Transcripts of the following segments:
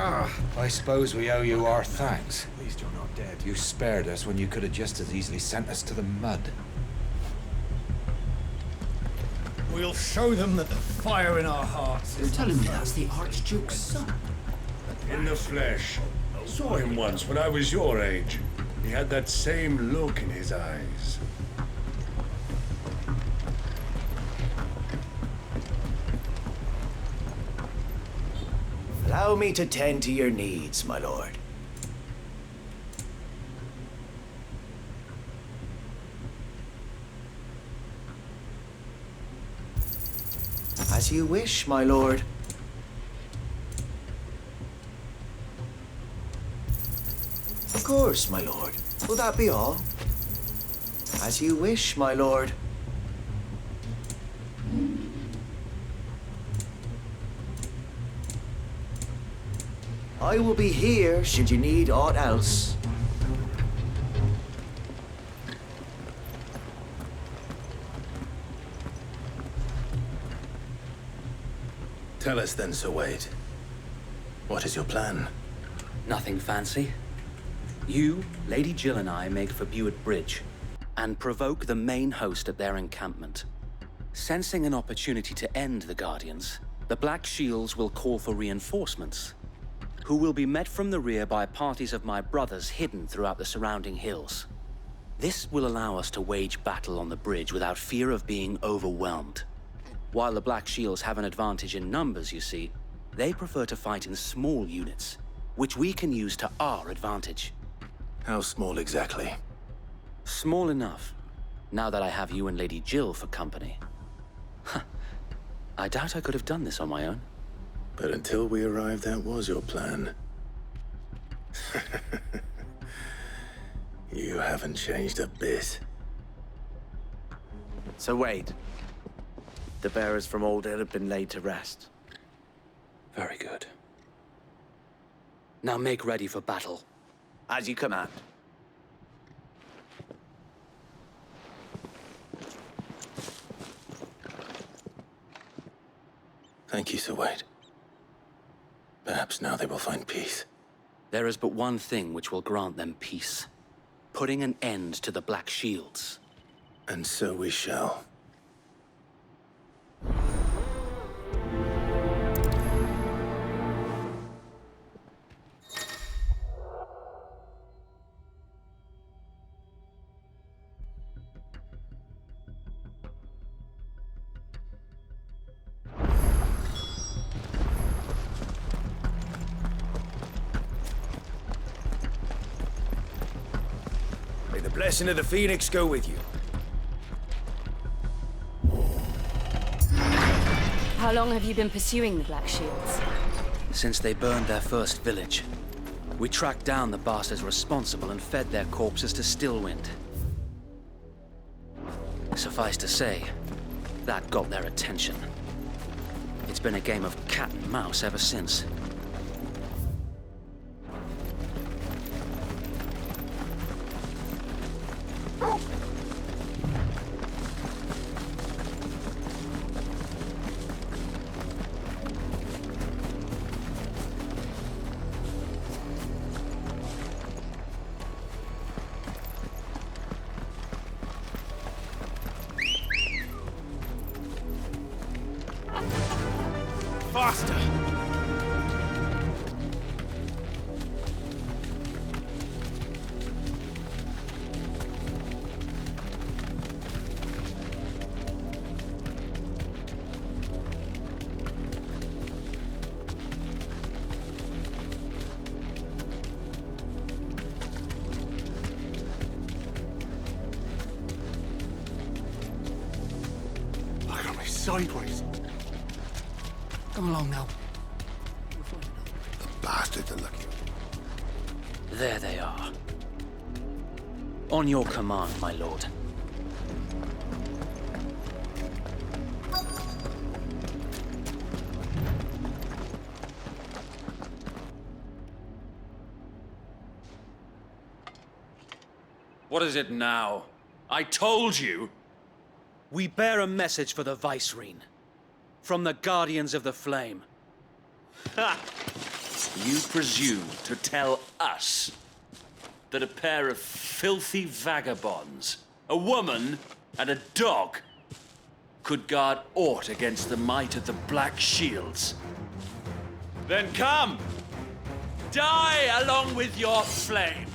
I suppose we owe you our thanks. At least you're not dead. You spared us when you could have just as easily sent us to the mud. We'll show them that the fire in our hearts You're is... telling me that's the Archduke's son? In the flesh. Saw him once when I was your age. He had that same look in his eyes. Allow me to tend to your needs, my lord. As you wish, my lord. Of course, my lord. Will that be all? As you wish, my lord. I will be here should you need aught else. Tell us then, Sir Wade. What is your plan? Nothing fancy. You, Lady Jill and I make for Buett Bridge and provoke the main host at their encampment. Sensing an opportunity to end the Guardians, the Black Shields will call for reinforcements, who will be met from the rear by parties of my brothers hidden throughout the surrounding hills. This will allow us to wage battle on the bridge without fear of being overwhelmed. While the Black Shields have an advantage in numbers, you see, they prefer to fight in small units, which we can use to our advantage. How small exactly? Small enough, now that I have you and Lady Jill for company. I doubt I could have done this on my own. But until we arrived, that was your plan. You haven't changed a bit. So wait. The bearers from Old Hill have been laid to rest. Very good. Now make ready for battle. As you command. Thank you, Sir Wade. Perhaps now they will find peace. There is but one thing which will grant them peace. Putting an end to the Black Shields. And so we shall. May the blessing of the Phoenix go with you. How long have you been pursuing the Black Shields? Since they burned their first village, we tracked down the bastards responsible and fed their corpses to Stillwind. Suffice to say, that got their attention. It's been a game of cat and mouse ever since. Faster! Look at me sideways. Come along now. The bastards are lucky. There they are. On your command, my lord. What is it now? I told you! We bear a message for the Vicereine. From the Guardians of the Flame. Ha! You presume to tell us that a pair of filthy vagabonds, a woman and a dog, could guard aught against the might of the Black Shields? Then come! Die along with your flame!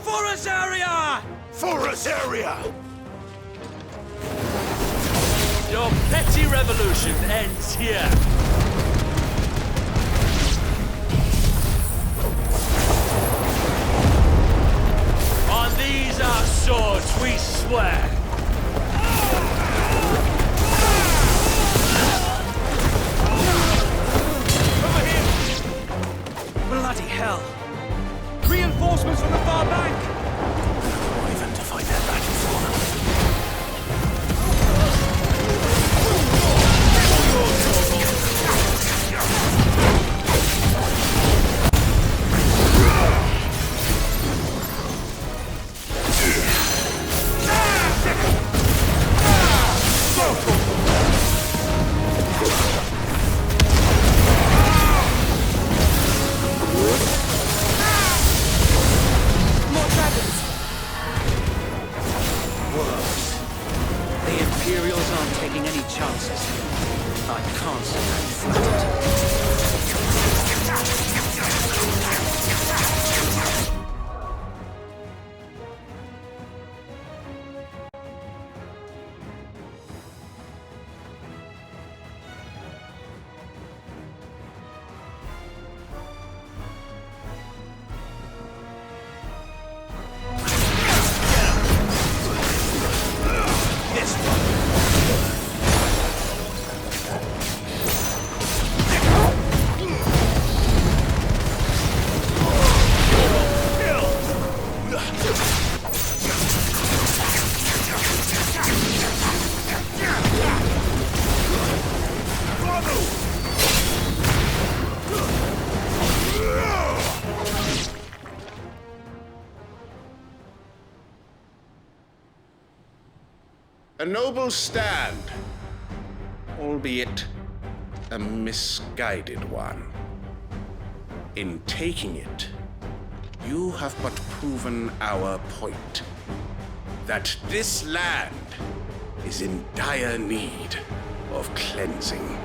For Azaria! For Azaria! Your petty revolution ends here. On these our swords we swear. Over here! Bloody hell! Reinforcements from the far bank! Wyvern to fight their battle for them. More dragons. The Imperials aren't taking any chances. I can't say I'm flattered. A noble stand, albeit a misguided one. In taking it, you have but proven our point, that this land is in dire need of cleansing.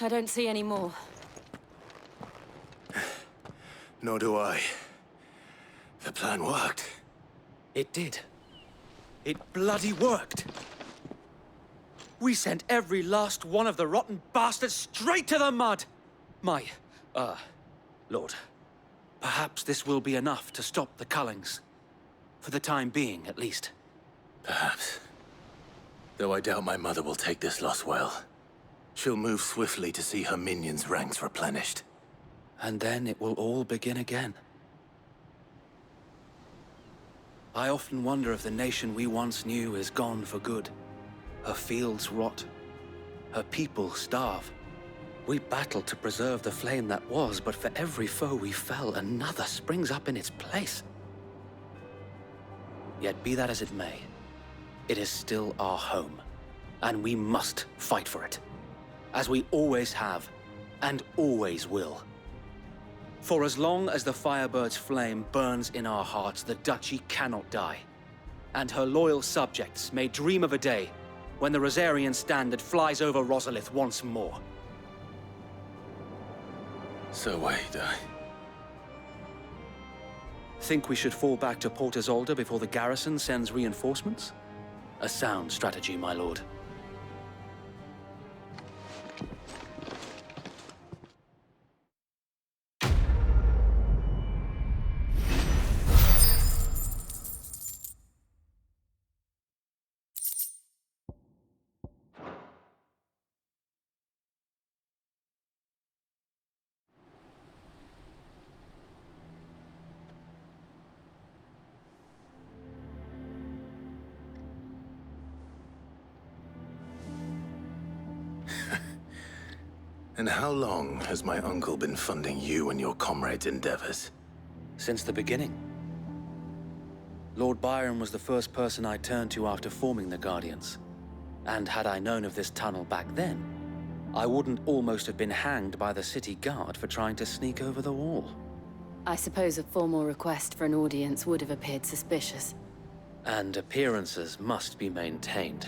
I don't see any more. Nor do I. The plan worked. It did. It bloody worked. We sent every last one of the rotten bastards straight to the mud! Lord, perhaps this will be enough to stop the Cullings. For the time being, at least. Perhaps. Though I doubt my mother will take this loss well. She'll move swiftly to see her minions' ranks replenished. And then it will all begin again. I often wonder if the nation we once knew is gone for good. Her fields rot. Her people starve. We battled to preserve the flame that was, but for every foe we fell, another springs up in its place. Yet be that as it may, it is still our home, and we must fight for it, as we always have, and always will. For as long as the Firebird's flame burns in our hearts, the Duchy cannot die, and her loyal subjects may dream of a day when the Rosarian standard flies over Rosalith once more. So wait, Think we should fall back to Port Isolde before the garrison sends reinforcements? A sound strategy, my lord. And how long has my uncle been funding you and your comrades' endeavors? Since the beginning. Lord Byron was the first person I turned to after forming the Guardians. And had I known of this tunnel back then, I wouldn't almost have been hanged by the city guard for trying to sneak over the wall. I suppose a formal request for an audience would have appeared suspicious. And appearances must be maintained.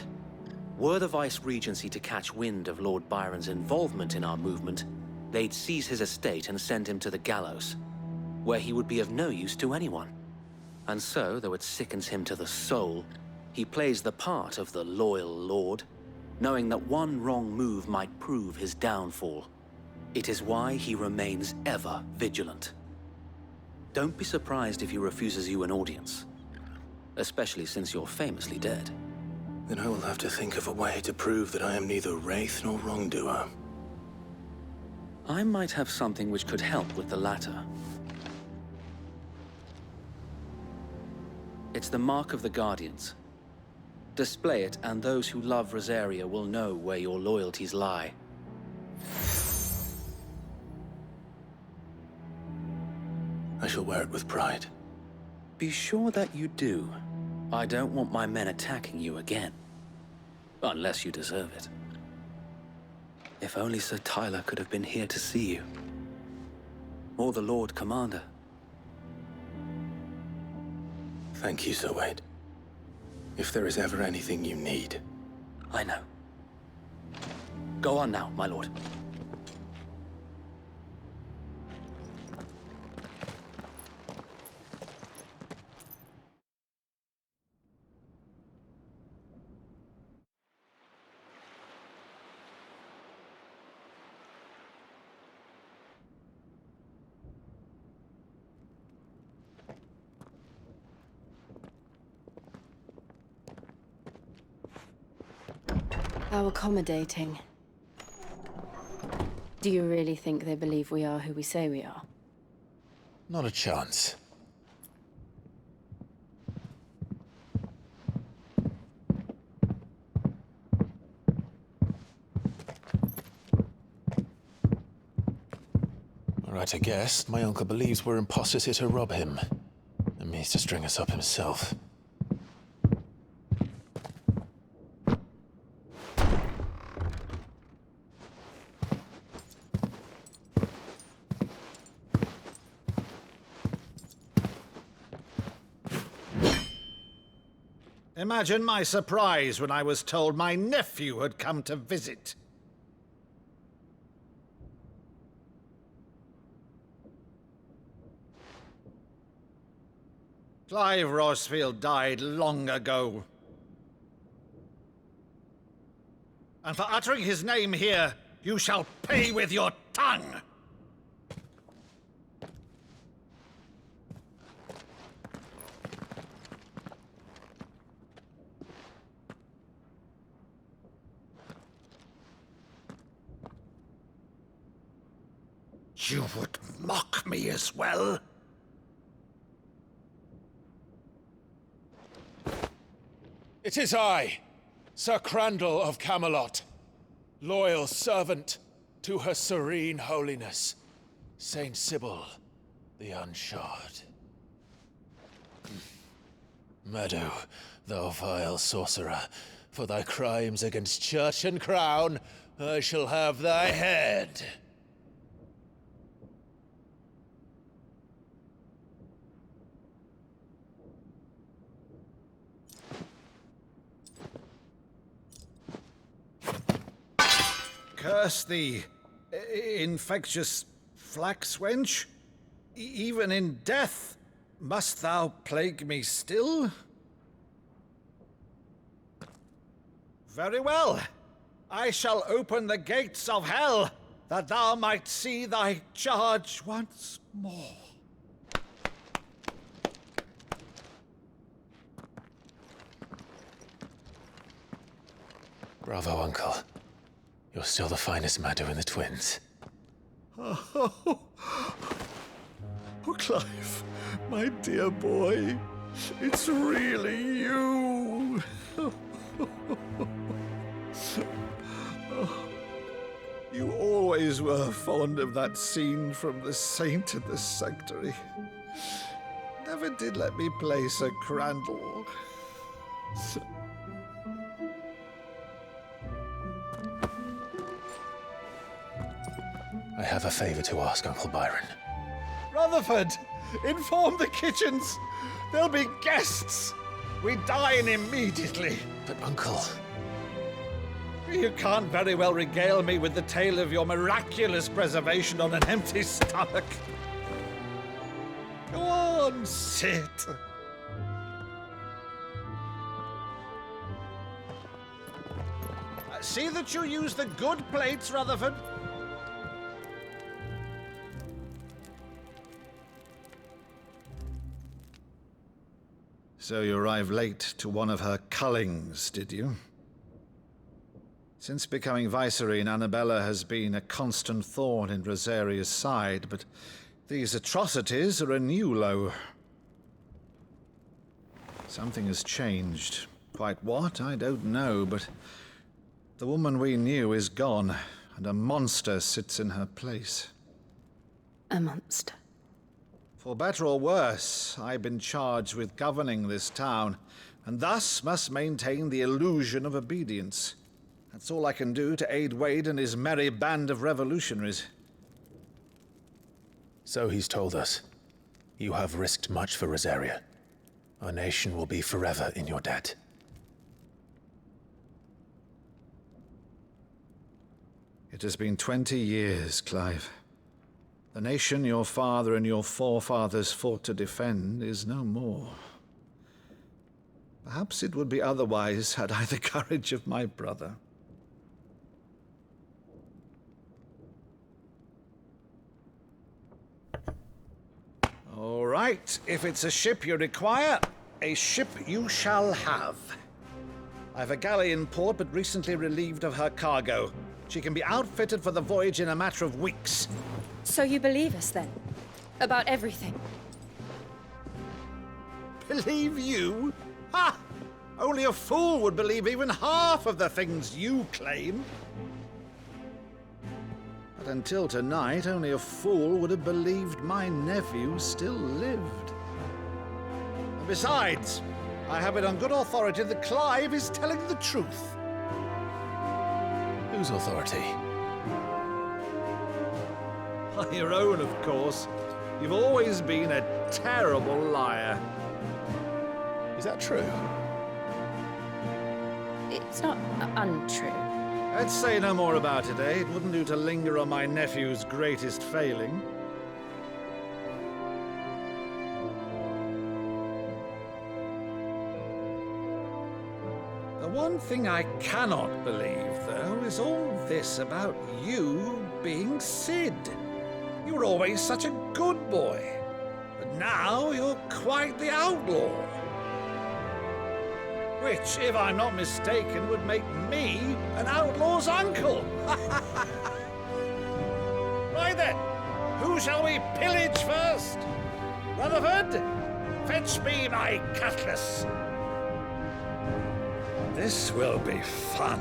Were the Vice-Regency to catch wind of Lord Byron's involvement in our movement, they'd seize his estate and send him to the gallows, where he would be of no use to anyone. And so, though it sickens him to the soul, he plays the part of the loyal lord, knowing that one wrong move might prove his downfall. It is why he remains ever vigilant. Don't be surprised if he refuses you an audience, especially since you're famously dead. Then I will have to think of a way to prove that I am neither wraith nor wrongdoer. I might have something which could help with the latter. It's the mark of the Guardians. Display it, and those who love Rosaria will know where your loyalties lie. I shall wear it with pride. Be sure that you do. I don't want my men attacking you again. Unless you deserve it. If only Sir Tyler could have been here to see you. Or the Lord Commander. Thank you, Sir Wade. If there is ever anything you need. I know. Go on now, my lord. How accommodating. Do you really think they believe we are who we say we are? Not a chance. Right, I guess. My uncle believes we're imposters here to rob him. And means to string us up himself. Imagine my surprise when I was told my nephew had come to visit. Clive Rosfield died long ago. And for uttering his name here, you shall pay with your tongue! You would mock me as well? It is I, Sir Crandall of Camelot, loyal servant to her serene holiness, Saint Sybil the Unshod. Meadow, thou vile sorcerer, for thy crimes against church and crown, I shall have thy head. Curse thee, infectious flax wench. Even in death, must thou plague me still? Very well. I shall open the gates of hell, that thou might see thy charge once more. Bravo, Uncle. You're still the finest Meadow in the twins. Oh, Clive, my dear boy, it's really you. You always were fond of that scene from The Saint in the Sanctuary. Never did let me play Sir Crandall. I have a favor to ask, Uncle Byron. Rutherford, inform the kitchens. There'll be guests. We dine immediately. But, Uncle... You can't very well regale me with the tale of your miraculous preservation on an empty stomach. Go on, sit. See that you use the good plates, Rutherford. So you arrived late to one of her cullings, did you? Since becoming Vicereine, Annabella has been a constant thorn in Rosaria's side, but these atrocities are a new low. Something has changed. Quite what, I don't know, but the woman we knew is gone, and a monster sits in her place. A monster? For better or worse, I've been charged with governing this town, and thus must maintain the illusion of obedience. That's all I can do to aid Wade and his merry band of revolutionaries. So he's told us. You have risked much for Rosaria. Our nation will be forever in your debt. It has been 20 years, Clive. The nation your father and your forefathers fought to defend is no more. Perhaps it would be otherwise had I the courage of my brother. All right, if it's a ship you require, a ship you shall have. I've a galley in port, but recently relieved of her cargo. She can be outfitted for the voyage in a matter of weeks. So you believe us, then? About everything? Believe you? Ha! Only a fool would believe even half of the things you claim. But until tonight, only a fool would have believed my nephew still lived. And besides, I have it on good authority that Clive is telling the truth. Whose authority? Your own, of course. You've always been a terrible liar. Is that true? It's not untrue. Let's say no more about it, eh? It wouldn't do to linger on my nephew's greatest failing. The one thing I cannot believe, though, is all this about you being Sid? You were always such a good boy, but now you're quite the outlaw. Which, if I'm not mistaken, would make me an outlaw's uncle. Right then, who shall we pillage first? Rutherford, fetch me my cutlass. This will be fun.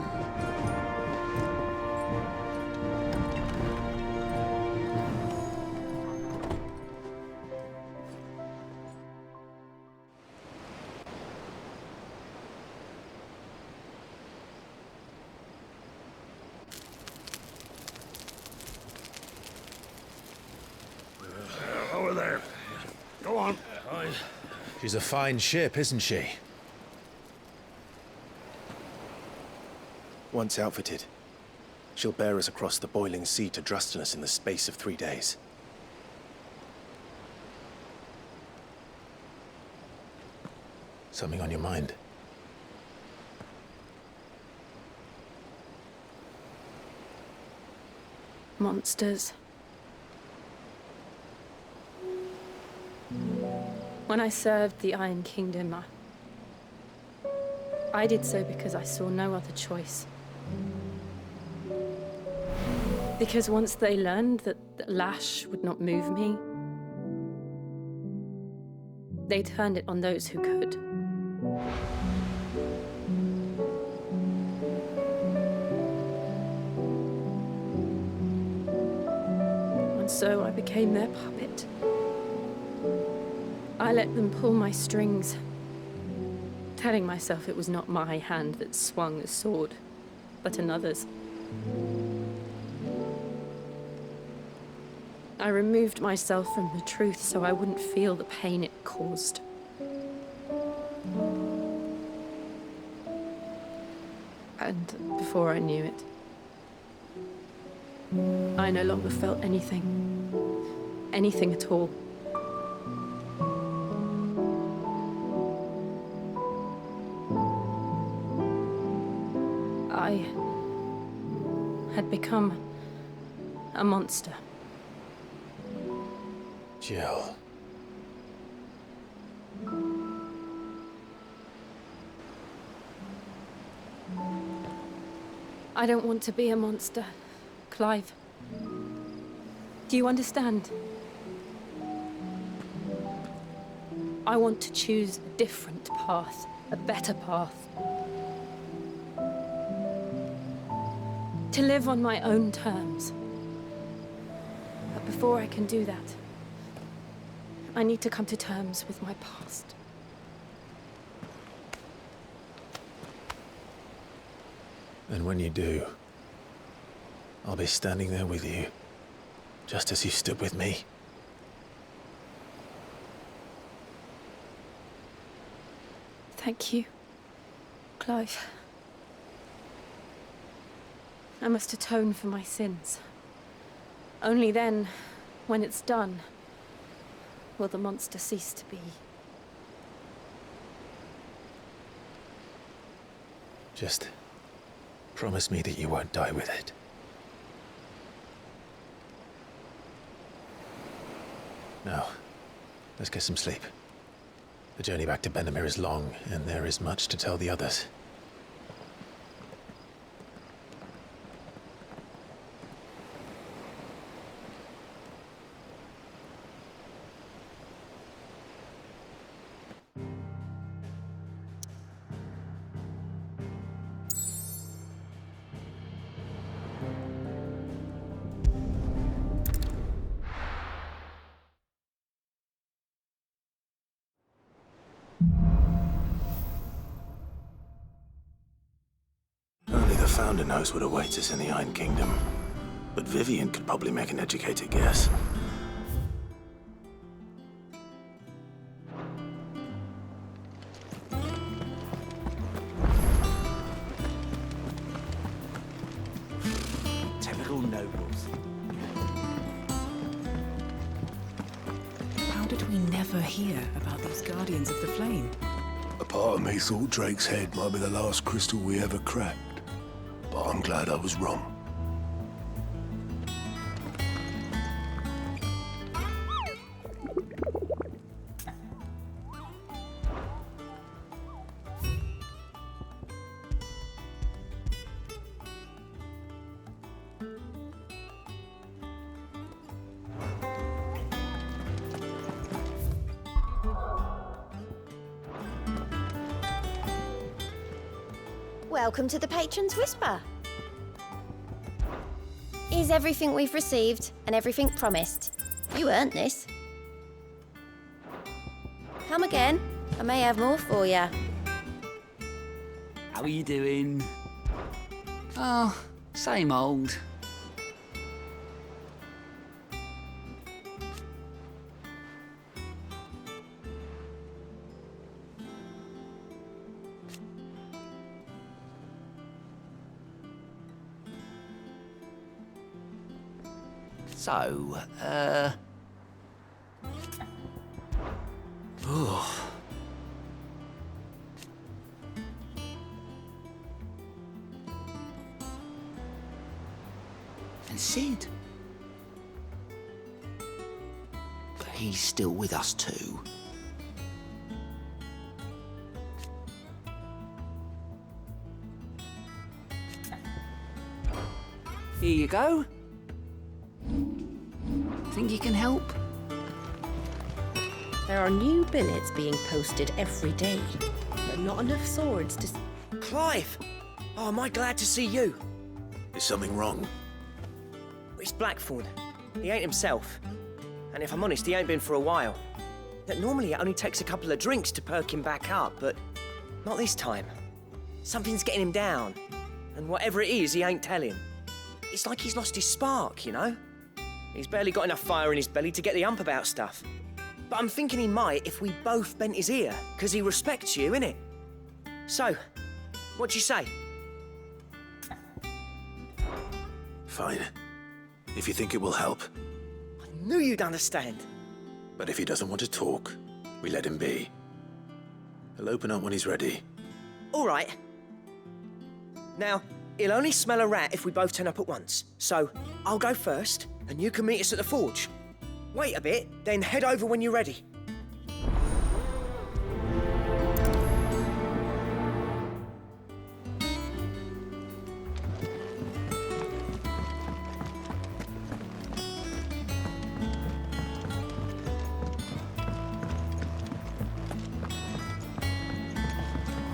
Over there. Go on. She's a fine ship, isn't she? Once outfitted, she'll bear us across the boiling sea to Drustinus in the space of 3 days. Something on your mind? Monsters. When I served the Iron Kingdom, I did so because I saw no other choice. Because once they learned that the lash would not move me, they turned it on those who could. And so I became their puppet. I let them pull my strings, telling myself it was not my hand that swung the sword, but another's. I removed myself from the truth so I wouldn't feel the pain it caused. And before I knew it, I no longer felt anything. Anything at all. I had become a monster. Jill. I don't want to be a monster, Clive. Do you understand? I want to choose a different path, a better path. To live on my own terms. But before I can do that, I need to come to terms with my past. And when you do, I'll be standing there with you, just as you stood with me. Thank you, Clive. I must atone for my sins. Only then, when it's done, will the monster cease to be. Just promise me that you won't die with it. Now, let's get some sleep. The journey back to Benamir is long, and there is much to tell the others. Only the Founder knows what awaits us in the Iron Kingdom. But Vivian could probably make an educated guess. Typical nobles. How did we never hear about these Guardians of the Flame? A part of me thought Drake's head might be the last crystal we ever cracked. but I'm glad I was wrong. Welcome to the Patron's Whisper. Is everything we've received and everything promised? You earned this. Come again. I may have more for you. How are you doing? Oh, same old. So, And Sid? But he's still with us too. Here you go. Think you can help? There are new billets being posted every day, but not enough swords to... Clive! Oh, am I glad to see you? Is something wrong? It's Blackthorn. He ain't himself. And if I'm honest, he ain't been for a while. Normally it only takes a couple of drinks to perk him back up, but not this time. Something's getting him down. And whatever it is, he ain't telling. It's like he's lost his spark, you know? He's barely got enough fire in his belly to get the ump about stuff. But I'm thinking he might if we both bent his ear, because he respects you, innit? So, what you say? Fine. If you think it will help. I knew you'd understand. But if he doesn't want to talk, we let him be. He'll open up when he's ready. All right. Now, he'll only smell a rat if we both turn up at once. So, I'll go first, and you can meet us at the forge. Wait a bit, then head over when you're ready.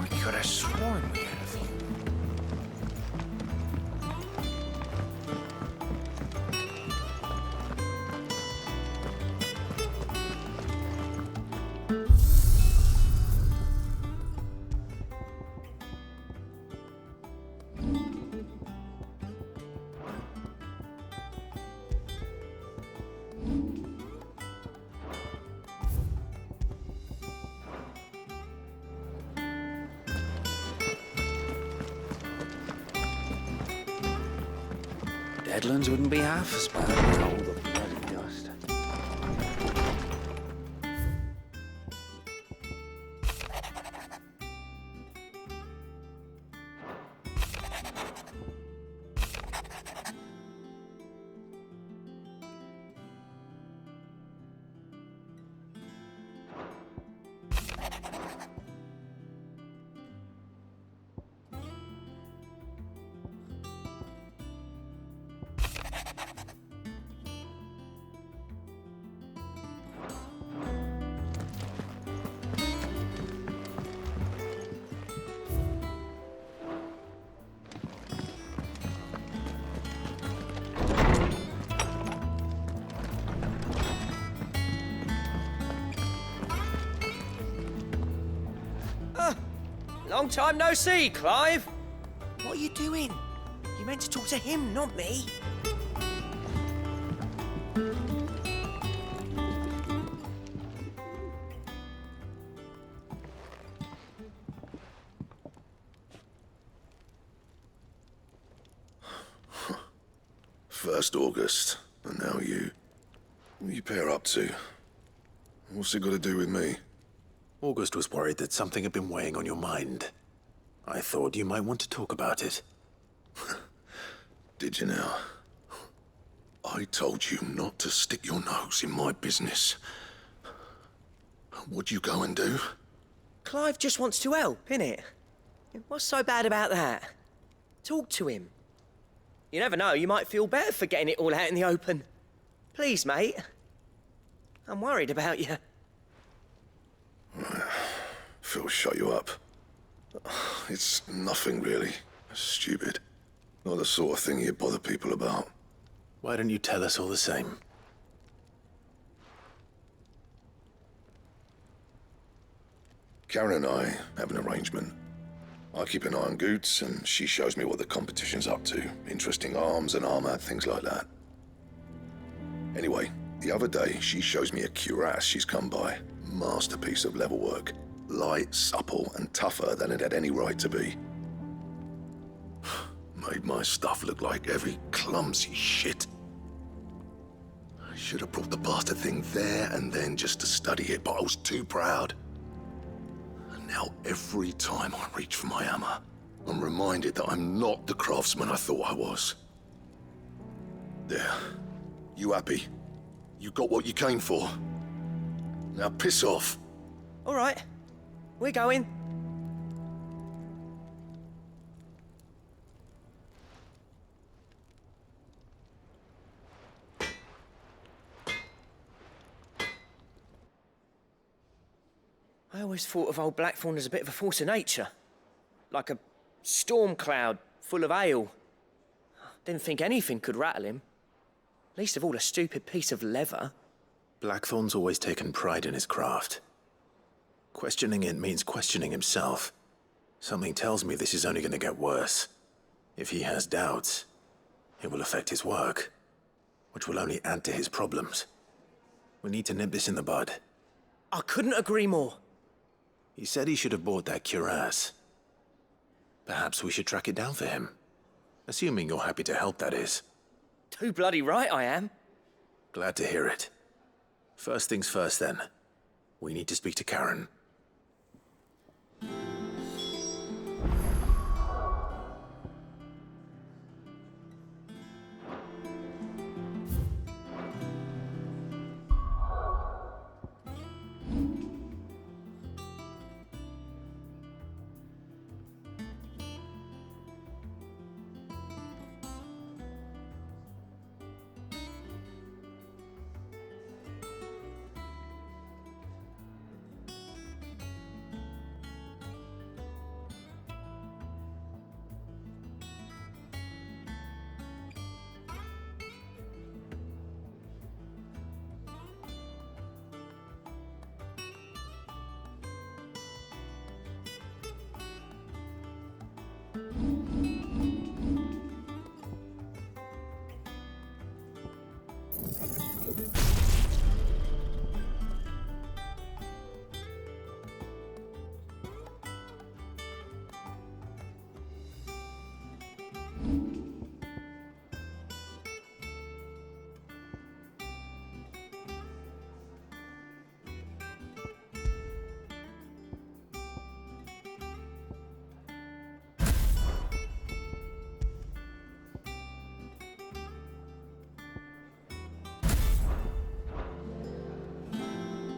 I could have sworn we had a few. Deadlands wouldn't be half as bad with all the bloody dust. Long time no see, Clive. What are you doing? You meant to talk to him, not me. First August, and now you. What are you pair up to? What's it got to do with me? August was worried that something had been weighing on your mind. I thought you might want to talk about it. Did you now? I told you not to stick your nose in my business. What'd you go and do? Clive just wants to help, innit? What's so bad about that? Talk to him. You never know, you might feel better for getting it all out in the open. Please, mate. I'm worried about you. Phil shut you up. It's nothing really. Stupid. Not the sort of thing you bother people about. Why don't you tell us all the same? Karen and I have an arrangement. I keep an eye on Goots, and she shows me what the competition's up to. Interesting arms and armor, things like that. Anyway, the other day, she shows me a cuirass she's come by. Masterpiece of level work. Light, supple, and tougher than it had any right to be. Made my stuff look like heavy, clumsy shit. I should have brought the bastard thing there and then just to study it, but I was too proud. And now every time I reach for my hammer, I'm reminded that I'm not the craftsman I thought I was. There. You happy? You got what you came for? Now piss off. All right. We're going. I always thought of old Blackthorn as a bit of a force of nature. Like a storm cloud full of hail. Didn't think anything could rattle him. Least of all a stupid piece of leather. Blackthorn's always taken pride in his craft. Questioning it means questioning himself. Something tells me this is only going to get worse. If he has doubts, it will affect his work, which will only add to his problems. We need to nip this in the bud. I couldn't agree more. He said he should have bought that cuirass. Perhaps we should track it down for him. Assuming you're happy to help, that is. Too bloody right I am. Glad to hear it. First things first, then. We need to speak to Karen.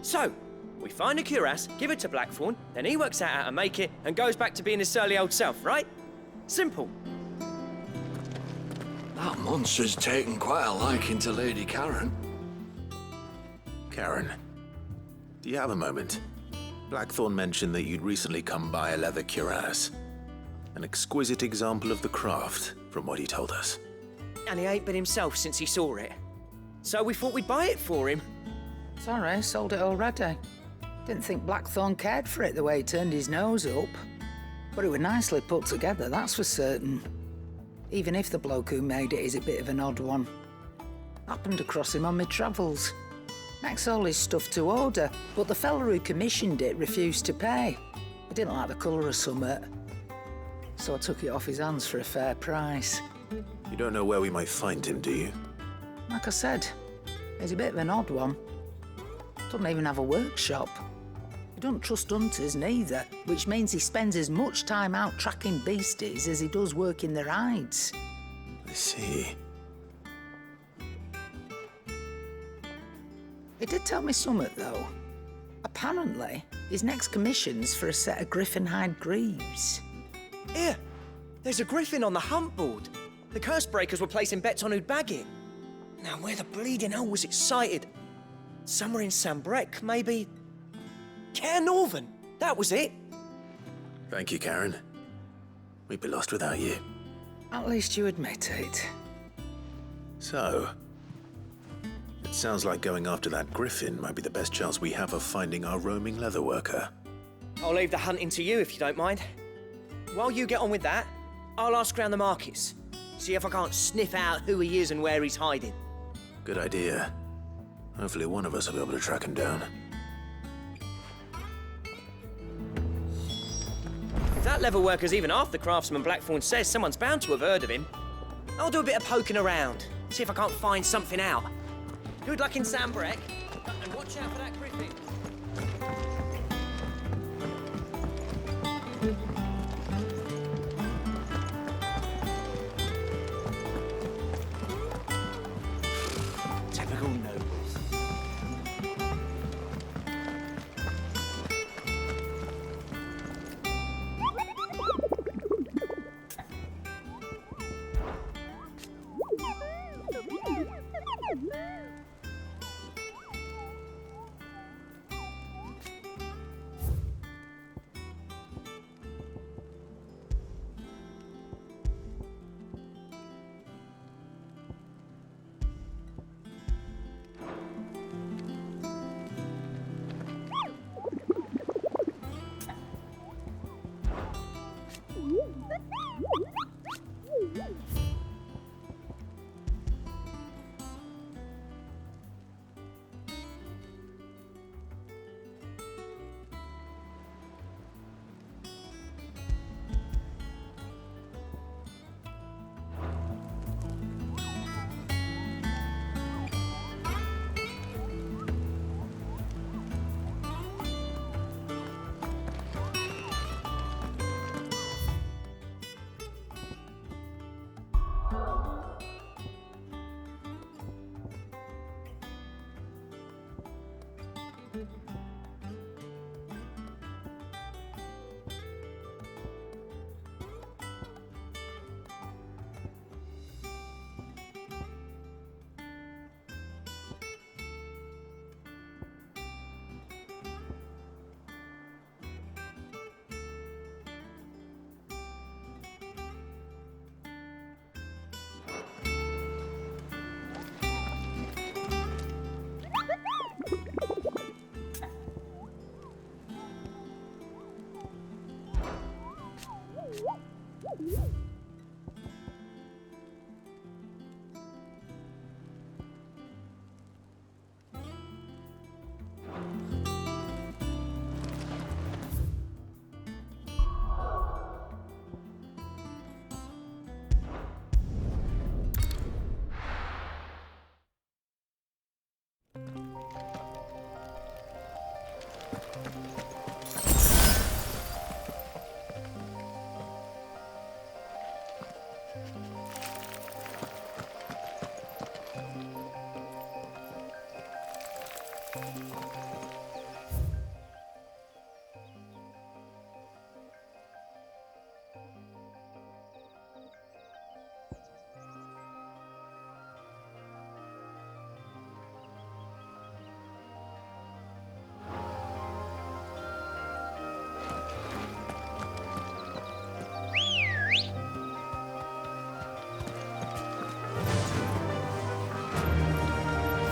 So, we find a cuirass, give it to Blackthorn, then he works out how to make it and goes back to being his surly old self, right? Simple. That monster's taken quite a liking to Lady Karen. Karen, do you have a moment? Blackthorn mentioned that you'd recently come by a leather cuirass. An exquisite example of the craft, from what he told us. And he ain't been himself since he saw it. So we thought we'd buy it for him. Sorry, sold it already. Didn't think Blackthorn cared for it the way he turned his nose up. But it was nicely put together, that's for certain. Even if the bloke who made it is a bit of an odd one. Happened across him on my travels. Makes all his stuff to order, but the fella who commissioned it refused to pay. He didn't like the colour of summit. So I took it off his hands for a fair price. You don't know where we might find him, do you? Like I said, he's a bit of an odd one. Doesn't even have a workshop. He don't trust hunters neither, which means he spends as much time out tracking beasties as he does working their hides. I see. He did tell me something, though. Apparently, his next commission's for a set of griffin hide greaves. Here, there's a griffin on the hunt board. The curse breakers were placing bets on who'd bag it. Now, where the bleeding hell was it sighted? Somewhere in Sambrec, maybe? Cairnorthern, that was it. Thank you, Karen. We'd be lost without you. At least you admit it. So, it sounds like going after that griffin might be the best chance we have of finding our roaming leatherworker. I'll leave the hunting to you if you don't mind. While you get on with that, I'll ask around the markets. See if I can't sniff out who he is and where he's hiding. Good idea. Hopefully one of us will be able to track him down. If that leatherworker's even half the craftsman Blackthorn says, someone's bound to have heard of him. I'll do a bit of poking around, see if I can't find something out. Good luck in Sambrec, and watch out for that griffin. Typical nobles.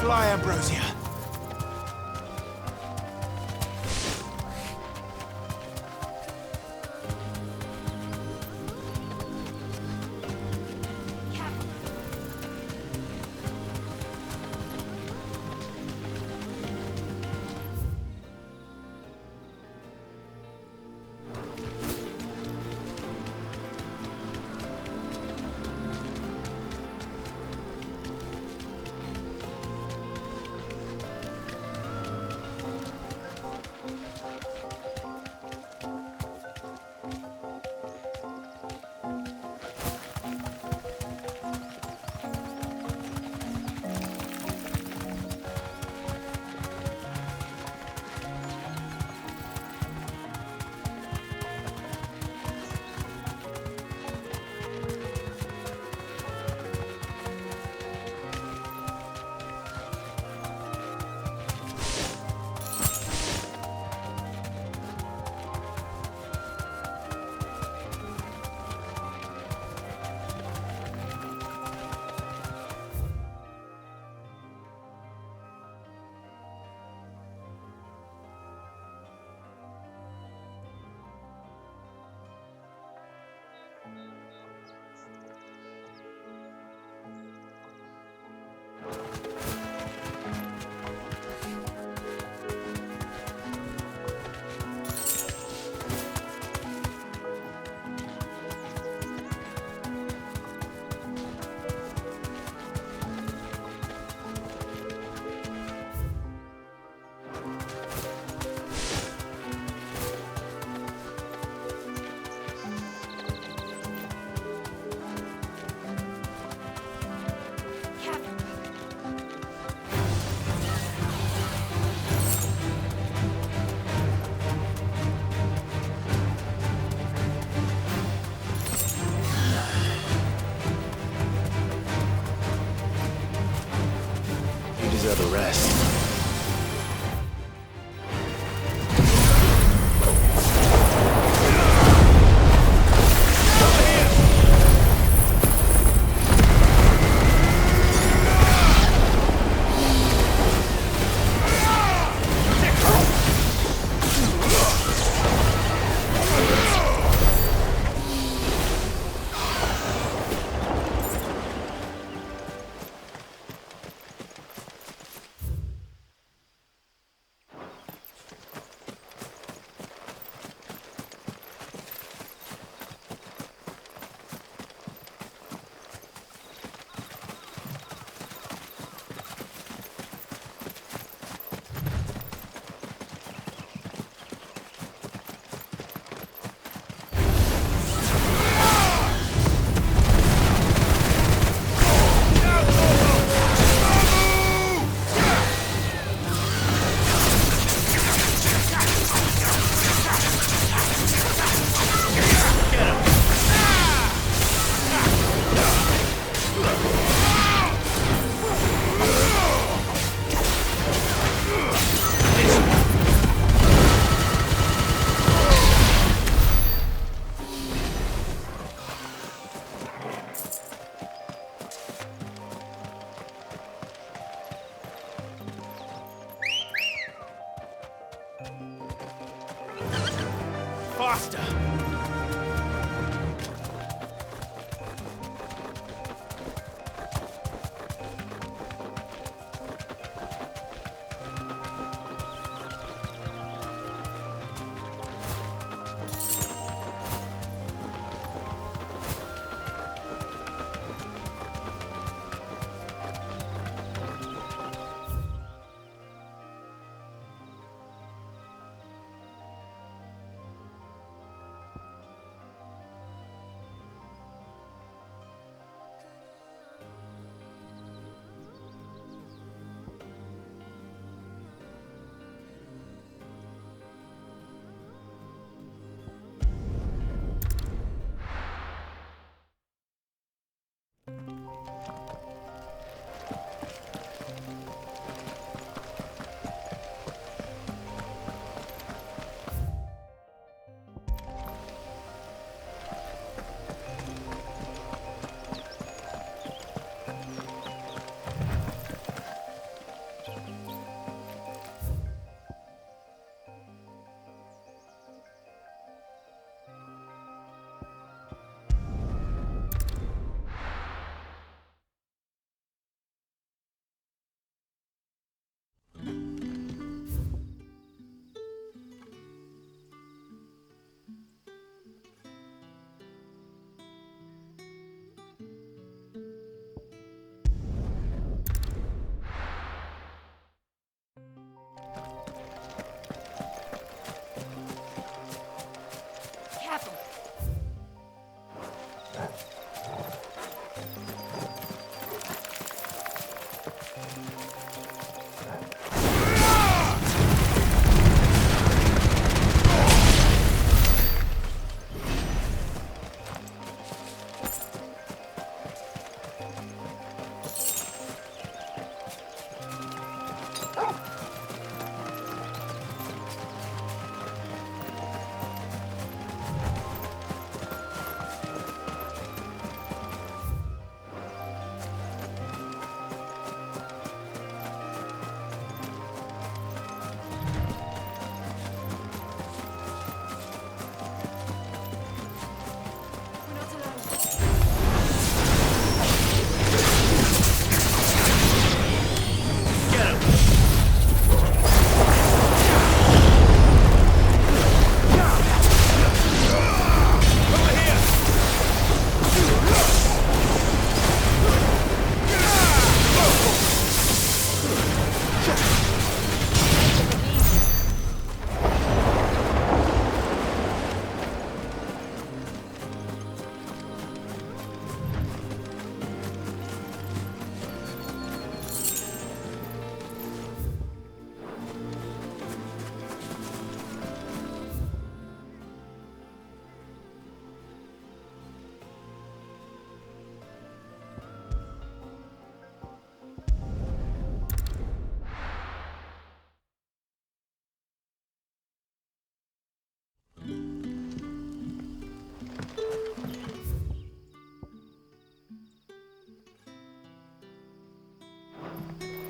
Fly, Ambrosia. You deserve a rest. Faster!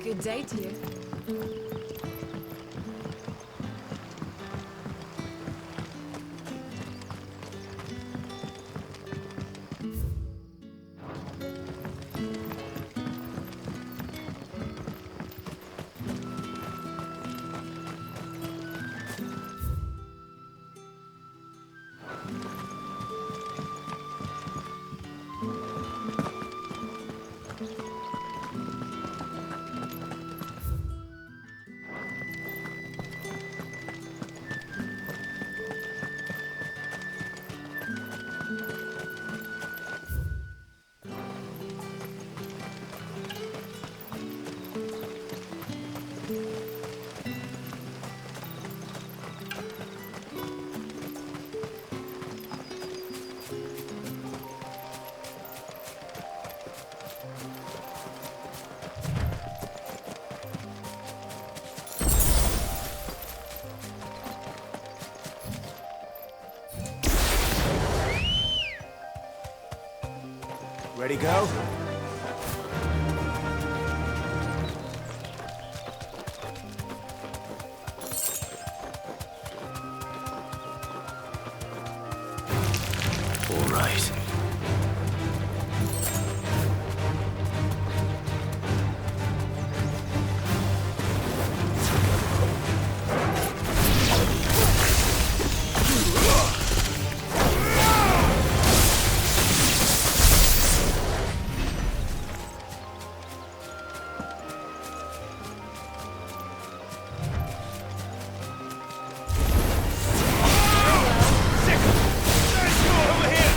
Good day to you. Ready, go? All right. Over here!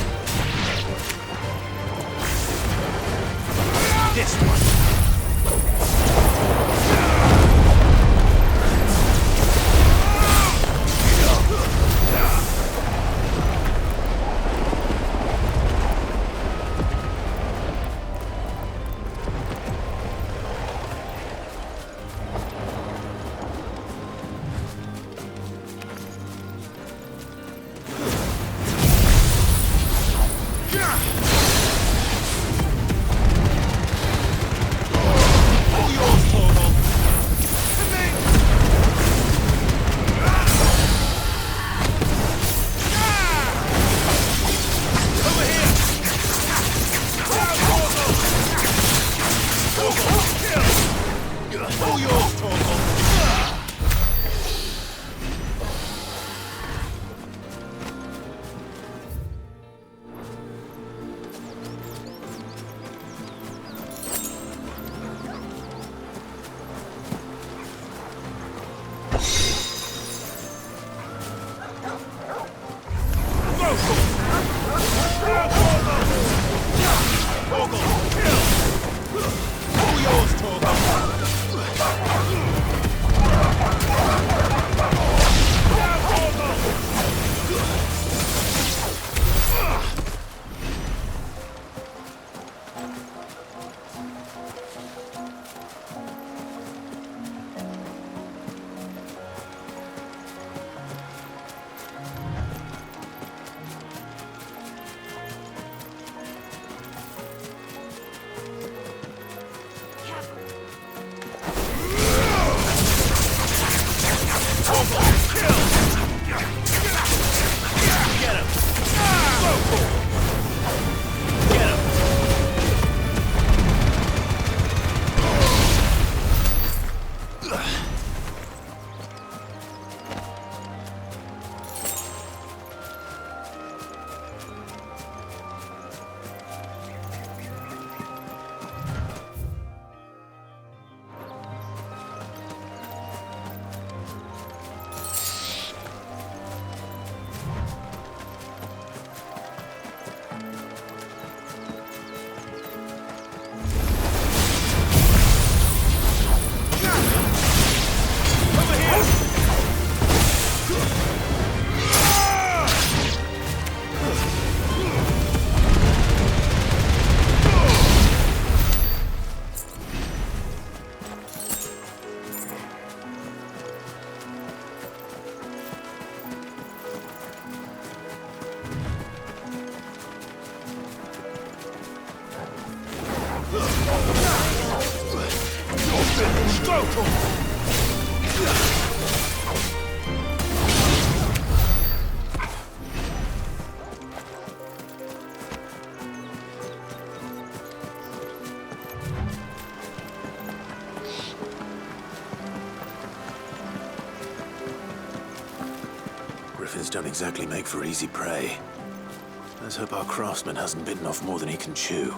Griffins don't exactly make for easy prey. Let's hope our craftsman hasn't bitten off more than he can chew.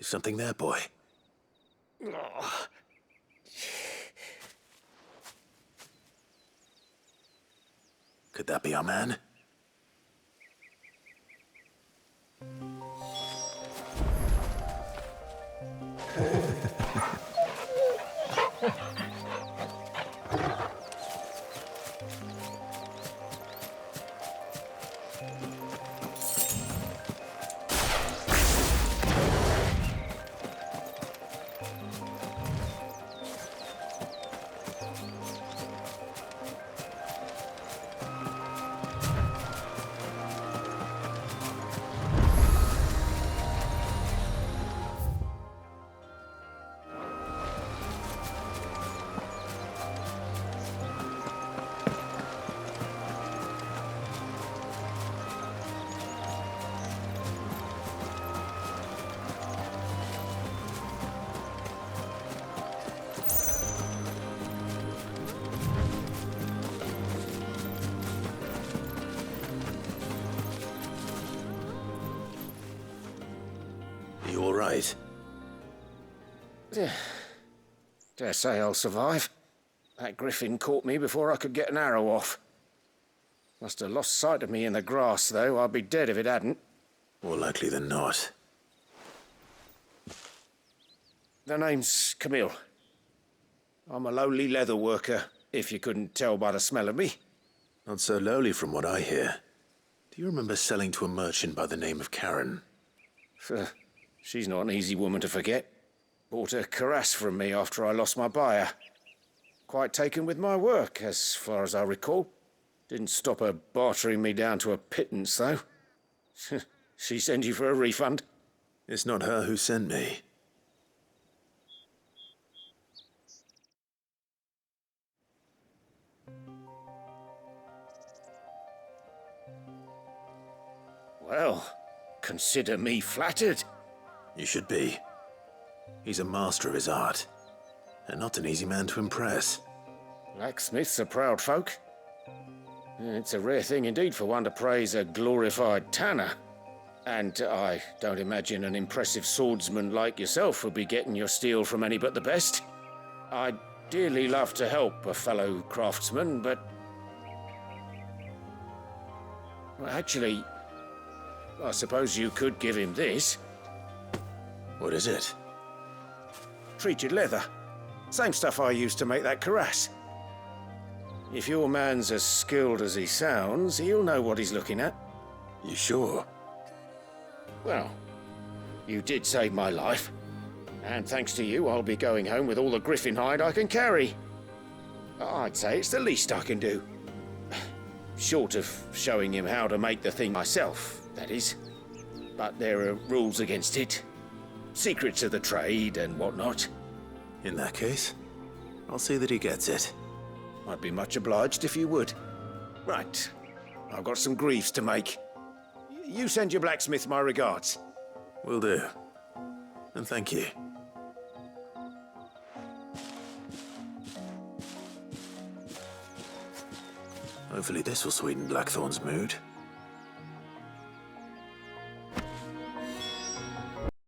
Is something there, boy? Could that be our man? You all right? Dare say I'll survive. That griffin caught me before I could get an arrow off. Must have lost sight of me in the grass, though. I'd be dead if it hadn't. More likely than not. The name's Camille. I'm a lowly leather worker, if you couldn't tell by the smell of me. Not so lowly from what I hear. Do you remember selling to a merchant by the name of Karen? She's not an easy woman to forget. Bought a cuirass from me after I lost my buyer. Quite taken with my work, as far as I recall. Didn't stop her bartering me down to a pittance, though. She sent you for a refund? It's not her who sent me. Well, consider me flattered. You should be. He's a master of his art, and not an easy man to impress. Blacksmiths are proud folk. It's a rare thing indeed for one to praise a glorified tanner. And I don't imagine an impressive swordsman like yourself would be getting your steel from any but the best. I'd dearly love to help a fellow craftsman, but... well, actually, I suppose you could give him this. What is it? Treated leather. Same stuff I used to make that cuirass. If your man's as skilled as he sounds, he'll know what he's looking at. You sure? Well, you did save my life. And thanks to you, I'll be going home with all the griffin hide I can carry. I'd say it's the least I can do. Short of showing him how to make the thing myself, that is. But there are rules against it. Secrets of the trade and whatnot. In that case, I'll see that he gets it. I'd be much obliged if you would. Right. I've got some greaves to make. You send your blacksmith my regards. Will do. And thank you. Hopefully this will sweeten Blackthorn's mood.